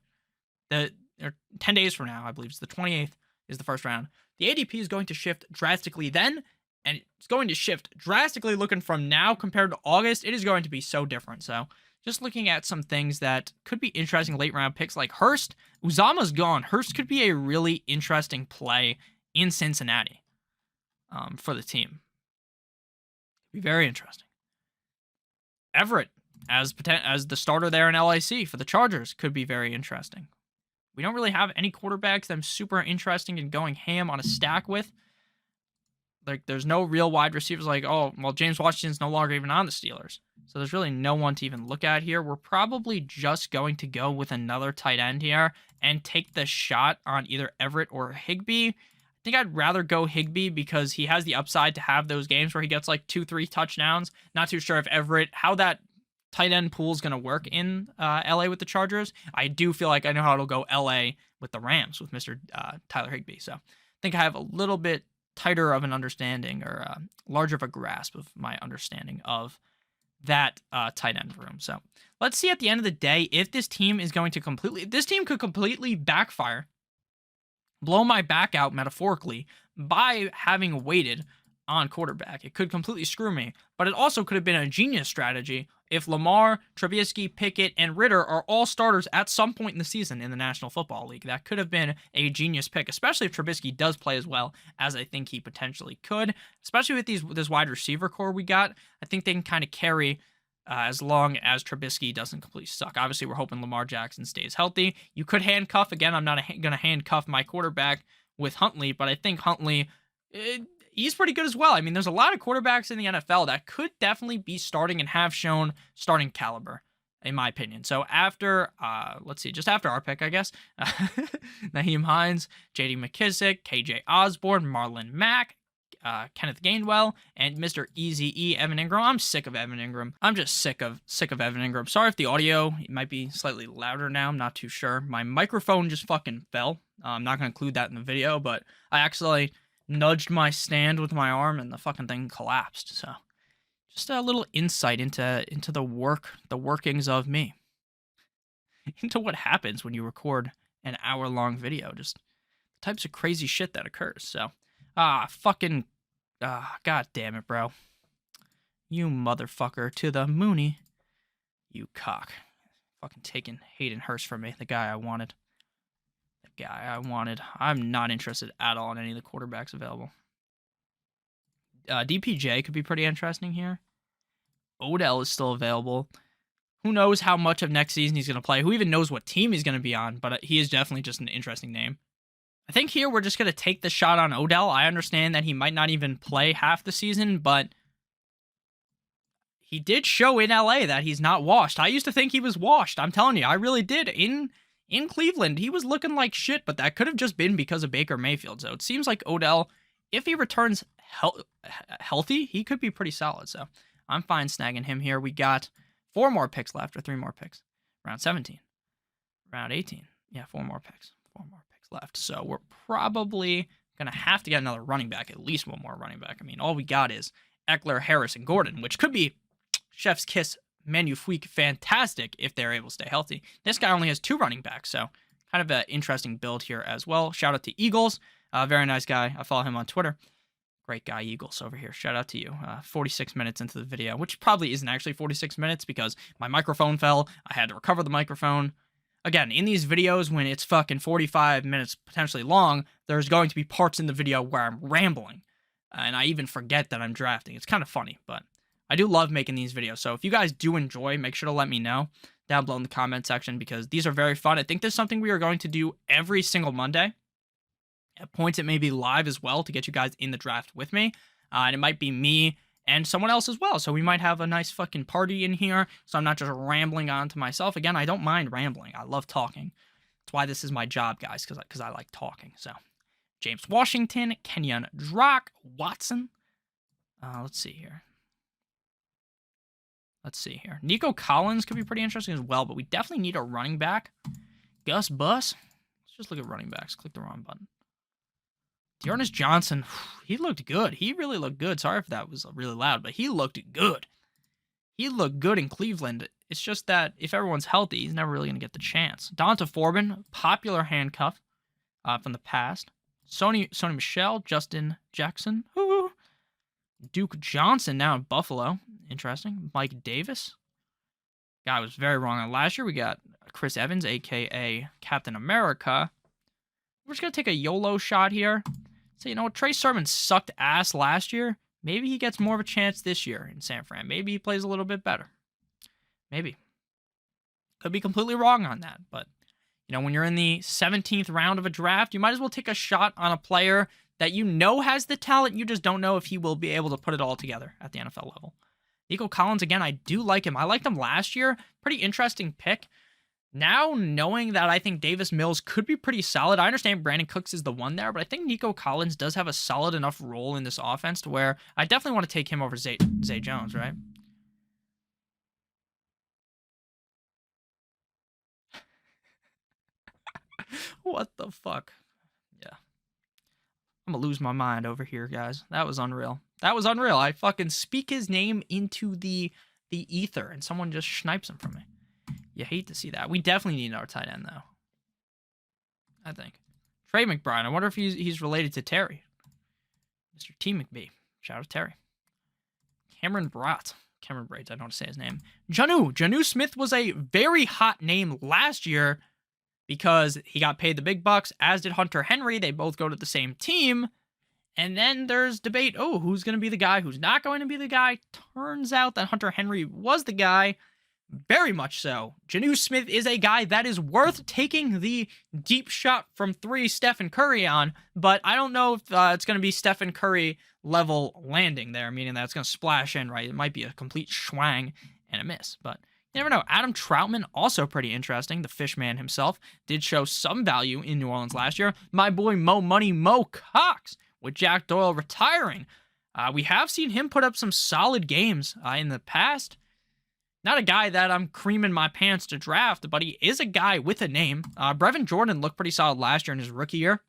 Or 10 days from now, I believe it's the 28th is the first round. The ADP is going to shift drastically then, and it's going to shift drastically looking from now compared to August. It is going to be so different. So just looking at some things that could be interesting late round picks like Hurst. Uzama's gone. Hurst could be a really interesting play in Cincinnati for the team. Be very interesting. Everett as the starter there in LIC for the Chargers could be very interesting. We don't really have any quarterbacks that I'm super interested in going ham on a stack with. Like, there's no real wide receivers like, oh, well, James Washington's no longer even on the Steelers. So there's really no one to even look at here. We're probably just going to go with another tight end here and take the shot on either Everett or Higbee. I think I'd rather go Higbee because he has the upside to have those games where he gets like 2-3 touchdowns. Not too sure if Everett, how that tight end pool is going to work in LA with the Chargers. I do feel like I know how it'll go LA with the Rams with Mr. Tyler Higbee. So I think I have a little bit tighter of an understanding or larger of a grasp of my understanding of that tight end room. So let's see at the end of the day if this team is going to this team could completely backfire, blow my back out metaphorically by having waited on quarterback. It could completely screw me, but it also could have been a genius strategy if Lamar, Trubisky, Pickett, and Ritter are all starters at some point in the season in the National Football League. That could have been a genius pick, especially if Trubisky does play as well as I think he potentially could, especially with this wide receiver core we got. I think they can kind of carry as long as Trubisky doesn't completely suck. Obviously, we're hoping Lamar Jackson stays healthy. You could handcuff. Again, I'm not going to handcuff my quarterback with Huntley, but I think Huntley... he's pretty good as well. I mean, there's a lot of quarterbacks in the NFL that could definitely be starting and have shown starting caliber, in my opinion. So after, let's see, just after our pick, I guess, Naheem Hines, J.D. McKissick, K.J. Osborne, Marlon Mack, Kenneth Gainwell, and Mr. Eazy-E, Evan Ingram. I'm sick of Evan Ingram. I'm just sick of Evan Ingram. Sorry if the audio might be slightly louder now. I'm not too sure. My microphone just fucking fell. I'm not going to include that in the video, but I actually nudged my stand with my arm and the fucking thing collapsed. So just a little insight into the workings of me, into what happens when you record an hour-long video, just the types of crazy shit that occurs. So god damn it, bro. You motherfucker to the Mooney. You cock. Fucking taking Hayden Hurst from me, the guy I wanted. The guy I wanted. I'm not interested at all in any of the quarterbacks available. DPJ could be pretty interesting here. Odell is still available. Who knows how much of next season he's going to play? Who even knows what team he's going to be on? But he is definitely just an interesting name. I think here we're just going to take the shot on Odell. I understand that he might not even play half the season, but he did show in LA that he's not washed. I used to think he was washed. I'm telling you, I really did. In Cleveland, he was looking like shit, but that could have just been because of Baker Mayfield. So it seems like Odell, if he returns healthy, he could be pretty solid. So I'm fine snagging him here. We got 4 more picks left, or 3 more picks. Round 17. Round 18. Yeah, 4 more picks. 4 more picks left. So we're probably going to have to get another running back, at least one more running back. I mean, all we got is Eckler, Harris, and Gordon, which could be chef's kiss, magnifique, fantastic if they're able to stay healthy. This guy only has 2 running backs, so kind of an interesting build here as well. Shout out to Eagles. Very nice guy. I follow him on Twitter. Great guy, Eagles, over here. Shout out to you. 46 minutes into the video, which probably isn't actually 46 minutes because my microphone fell. I had to recover the microphone. Again, in these videos, when it's fucking 45 minutes potentially long, there's going to be parts in the video where I'm rambling. And I even forget that I'm drafting. It's kind of funny, but I do love making these videos. So if you guys do enjoy, make sure to let me know down below in the comment section because these are very fun. I think this is something we are going to do every single Monday. At points, it may be live as well to get you guys in the draft with me. And it might be me and someone else as well. So we might have a nice fucking party in here. So I'm not just rambling on to myself. Again, I don't mind rambling. I love talking. That's why this is my job, guys, because I like talking. So James Washington, Kenyon Drake, Watson. Let's see here. Nico Collins could be pretty interesting as well, but we definitely need a running back. Gus Bus. Let's just look at running backs. Click the wrong button. Dearness Johnson, he looked good. He really looked good. Sorry if that was really loud, but he looked good. He looked good in Cleveland. It's just that if everyone's healthy, he's never really going to get the chance. Donta Foreman, popular handcuff from the past. Sony Michel, Justin Jackson. Woo. Duke Johnson now in Buffalo. Interesting. Mike Davis. Guy was very wrong on last year. We got Chris Evans, a.k.a. Captain America. We're just going to take a YOLO shot here. So, you know, Trey Sermon sucked ass last year. Maybe he gets more of a chance this year in San Fran. Maybe he plays a little bit better. Maybe. Could be completely wrong on that. But, you know, when you're in the 17th round of a draft, you might as well take a shot on a player that you know has the talent. You just don't know if he will be able to put it all together at the NFL level. Nico Collins, again, I do like him. I liked him last year. Pretty interesting pick. Now, knowing that I think Davis Mills could be pretty solid, I understand Brandon Cooks is the one there, but I think Nico Collins does have a solid enough role in this offense to where I definitely want to take him over Zay Jones, right? What the fuck? Yeah. I'm gonna lose my mind over here, guys. That was unreal. That was unreal. I fucking speak his name into the ether, and someone just snipes him from me. You hate to see that. We definitely need our tight end, though. I think. Trey McBride. I wonder if he's related to Terry. Mr. T. McBee. Shout out to Terry. Cameron Brate. Cameron Braids. I don't want to say his name. Jonnu Smith was a very hot name last year because he got paid the big bucks, as did Hunter Henry. They both go to the same team. And then there's debate, who's going to be the guy, who's not going to be the guy. Turns out that Hunter Henry was the guy. Very much so. Jonnu Smith is a guy that is worth taking the deep shot from 3 Stephen Curry on, but I don't know if it's going to be Stephen Curry level landing there, meaning that it's going to splash in, right? It might be a complete schwang and a miss, but you never know. Adam Troutman, also pretty interesting. The Fishman himself did show some value in New Orleans last year. My boy Mo Money Mo Cox, with Jack Doyle retiring. We have seen him put up some solid games in the past. Not a guy that I'm creaming my pants to draft, but he is a guy with a name. Brevin Jordan looked pretty solid last year in his rookie year.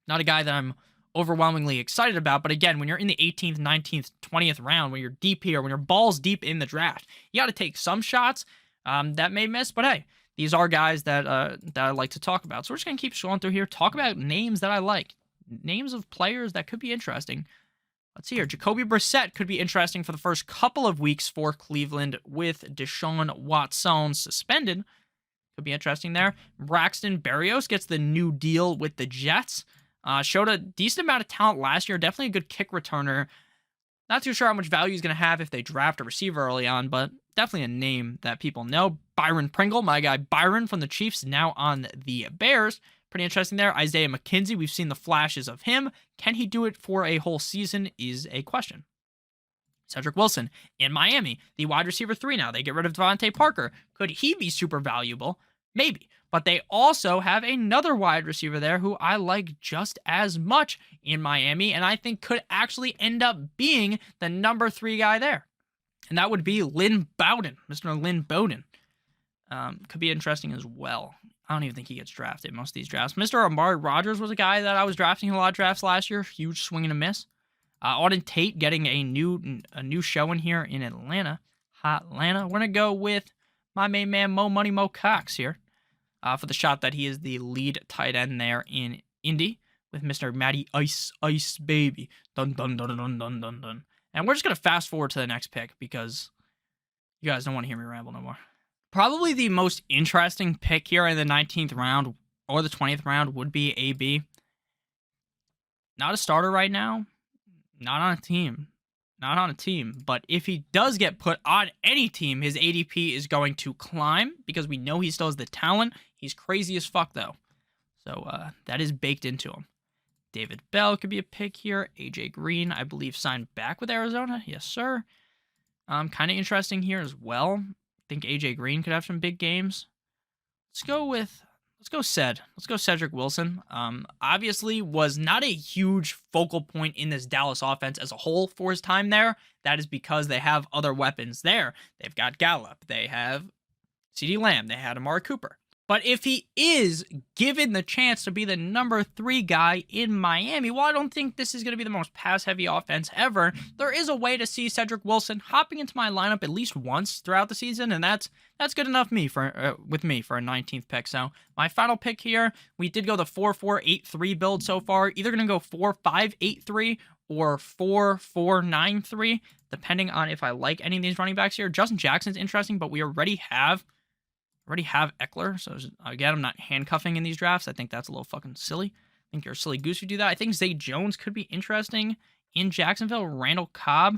Not a guy that I'm overwhelmingly excited about, but again, when you're in the 18th, 19th, 20th round, when you're deep here, when you're balls deep in the draft, you got to take some shots that may miss, but hey, these are guys that I like to talk about. So we're just going to keep scrolling through here, talk about names that I like, names of players that could be interesting Let's see here. Jacoby Brissett could be interesting for the first couple of weeks for Cleveland with Deshaun Watson suspended. Could be interesting there. Braxton Berrios gets the new deal with the Jets. Showed a decent amount of talent last year. Definitely a good kick returner. Not too sure how much value he's going to have if they draft a receiver early on, but definitely a name that people know. Byron Pringle, my guy Byron from the Chiefs, now on the Bears. Pretty interesting there. Isaiah McKenzie, we've seen the flashes of him. Can he do it for a whole season is a question. Cedric Wilson in Miami, the wide receiver 3 now. They get rid of Devontae Parker. Could he be super valuable? Maybe. But they also have another wide receiver there who I like just as much in Miami, and I think could actually end up being the number 3 guy there. And that would be Lynn Bowden, Mr. Lynn Bowden. Could be interesting as well. I don't even think he gets drafted most of these drafts. Mr. Amari Rodgers was a guy that I was drafting in a lot of drafts last year. Huge swing and a miss. Auden Tate getting a new show in here in Atlanta. Hot Atlanta. We're going to go with my main man, Mo Money Mo Cox here. For the shot that he is the lead tight end there in Indy with Mr. Matty Ice Baby. Dun, dun, dun, dun, dun, dun, dun. And we're just going to fast forward to the next pick because you guys don't want to hear me ramble no more. Probably the most interesting pick here in the 19th round or the 20th round would be AB. Not a starter right now. Not on a team. Not on a team. But if he does get put on any team, his ADP is going to climb because we know he still has the talent. He's crazy as fuck, though. So that is baked into him. David Bell could be a pick here. AJ Green, I believe, signed back with Arizona. Yes, sir. Kind of interesting here as well. I think AJ Green could have some big games. Let's go Cedric Wilson. Obviously was not a huge focal point in this Dallas offense as a whole for his time there. That is because they have other weapons there. They've got Gallup. They have CeeDee Lamb. They had Amari Cooper. But if he is given the chance to be the number 3 guy in Miami, well, I don't think this is going to be the most pass-heavy offense ever. There is a way to see Cedric Wilson hopping into my lineup at least once throughout the season, and that's good enough with me for a 19th pick. So my final pick here, we did go the 4-4-8-3 build so far. Either going to go 4-5-8-3 or 4-4-9-3, depending on if I like any of these running backs here. Justin Jackson's interesting, but we already have Eckler, so again, I'm not handcuffing in these drafts. I think that's a little fucking silly. I think you're a silly goose who do that. I think Zay Jones could be interesting in Jacksonville. Randall Cobb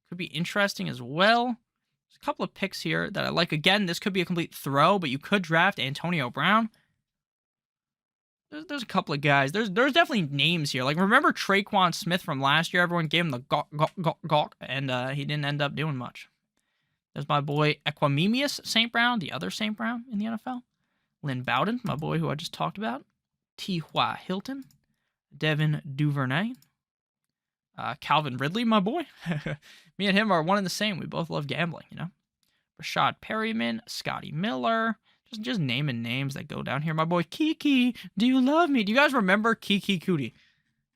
could be interesting as well. There's a couple of picks here that I like. Again, this could be a complete throw, but you could draft Antonio Brown. There's a couple of guys. There's definitely names here. Like, remember Traquan Smith from last year? Everyone gave him the gawk, and he didn't end up doing much. There's my boy Equanimous St. Brown, the other St. Brown in the NFL. Lynn Bowden, my boy who I just talked about. T.Y. Hilton. Devin Duvernay. Calvin Ridley, my boy. Me and him are one and the same. We both love gambling, you know. Rashad Perryman, Scotty Miller. Just naming names that go down here. My boy Kiki, do you love me? Do you guys remember Kiki Cootie?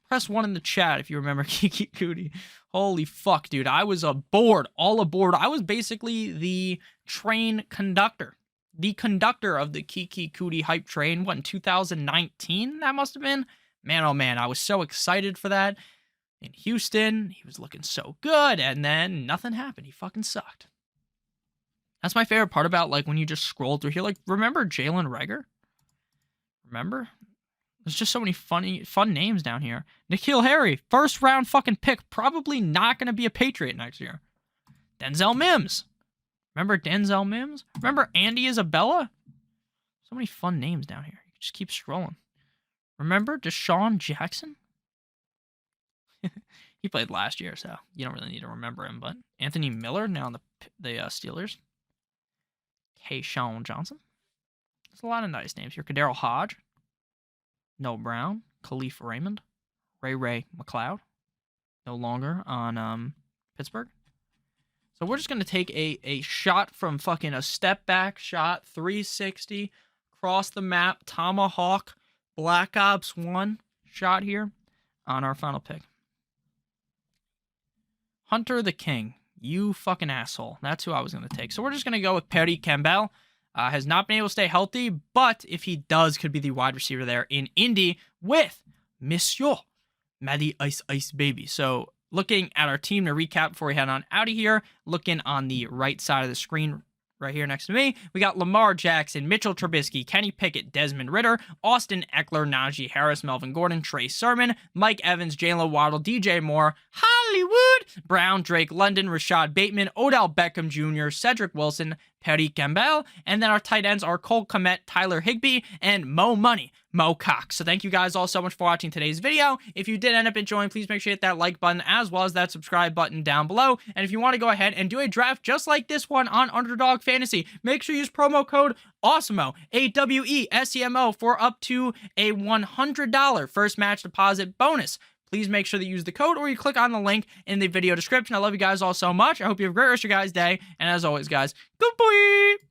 Press 1 in the chat if you remember Kiki Cootie. Holy fuck, dude. I was all aboard. I was basically the train conductor. The conductor of the Kiki Cootie hype train. What, in 2019 that must have been? Man, oh man, I was so excited for that. In Houston, he was looking so good, and then nothing happened. He fucking sucked. That's my favorite part about, like, when you just scroll through here. Like, remember Jalen Reagor? Remember? There's just so many fun names down here. N'Keal Harry, first round fucking pick, probably not going to be a Patriot next year. Denzel Mims. Remember Denzel Mims? Remember Andy Isabella? So many fun names down here. You just keep scrolling. Remember Deshaun Jackson? He played last year, so you don't really need to remember him. But Anthony Miller, now on the Steelers. Kayshawn Johnson. There's a lot of nice names here. Kadarius Hodge. Noah Brown, Khalif Raymond, Ray McLeod, no longer on Pittsburgh. So we're just going to take a shot from fucking a step back shot, 360, across the map, Tomahawk, Black Ops 1 shot here on our final pick. Hunter the King, you fucking asshole. That's who I was going to take. So we're just going to go with Perry Campbell. Has not been able to stay healthy, but if he does, could be the wide receiver there in Indy with Monsieur Matty Ice Baby. So Looking at our team to recap before we head on out of here, looking on the right side of the screen right here next to me, we got Lamar Jackson, Mitchell Trubisky, Kenny Pickett, Desmond Ridder, Austin Eckler, Najee Harris, Melvin Gordon, Trey Sermon, Mike Evans, Jalen Waddle, DJ Moore, Hollywood Brown, Drake London, Rashad Bateman, Odell Beckham Jr., Cedric Wilson, Perry Campbell, and then our tight ends are Cole Kmet, Tyler Higbee, and Mo Money, Mo Cox. So thank you guys all so much for watching today's video. If you did end up enjoying, please make sure you hit that like button as well as that subscribe button down below. And if you want to go ahead and do a draft just like this one on Underdog Fantasy, make sure you use promo code Awesemo, AWESEMO, for up to a $100 first match deposit bonus. Please make sure that you use the code or you click on the link in the video description. I love you guys all so much. I hope you have a great rest of your guys' day. And as always, guys, good boy.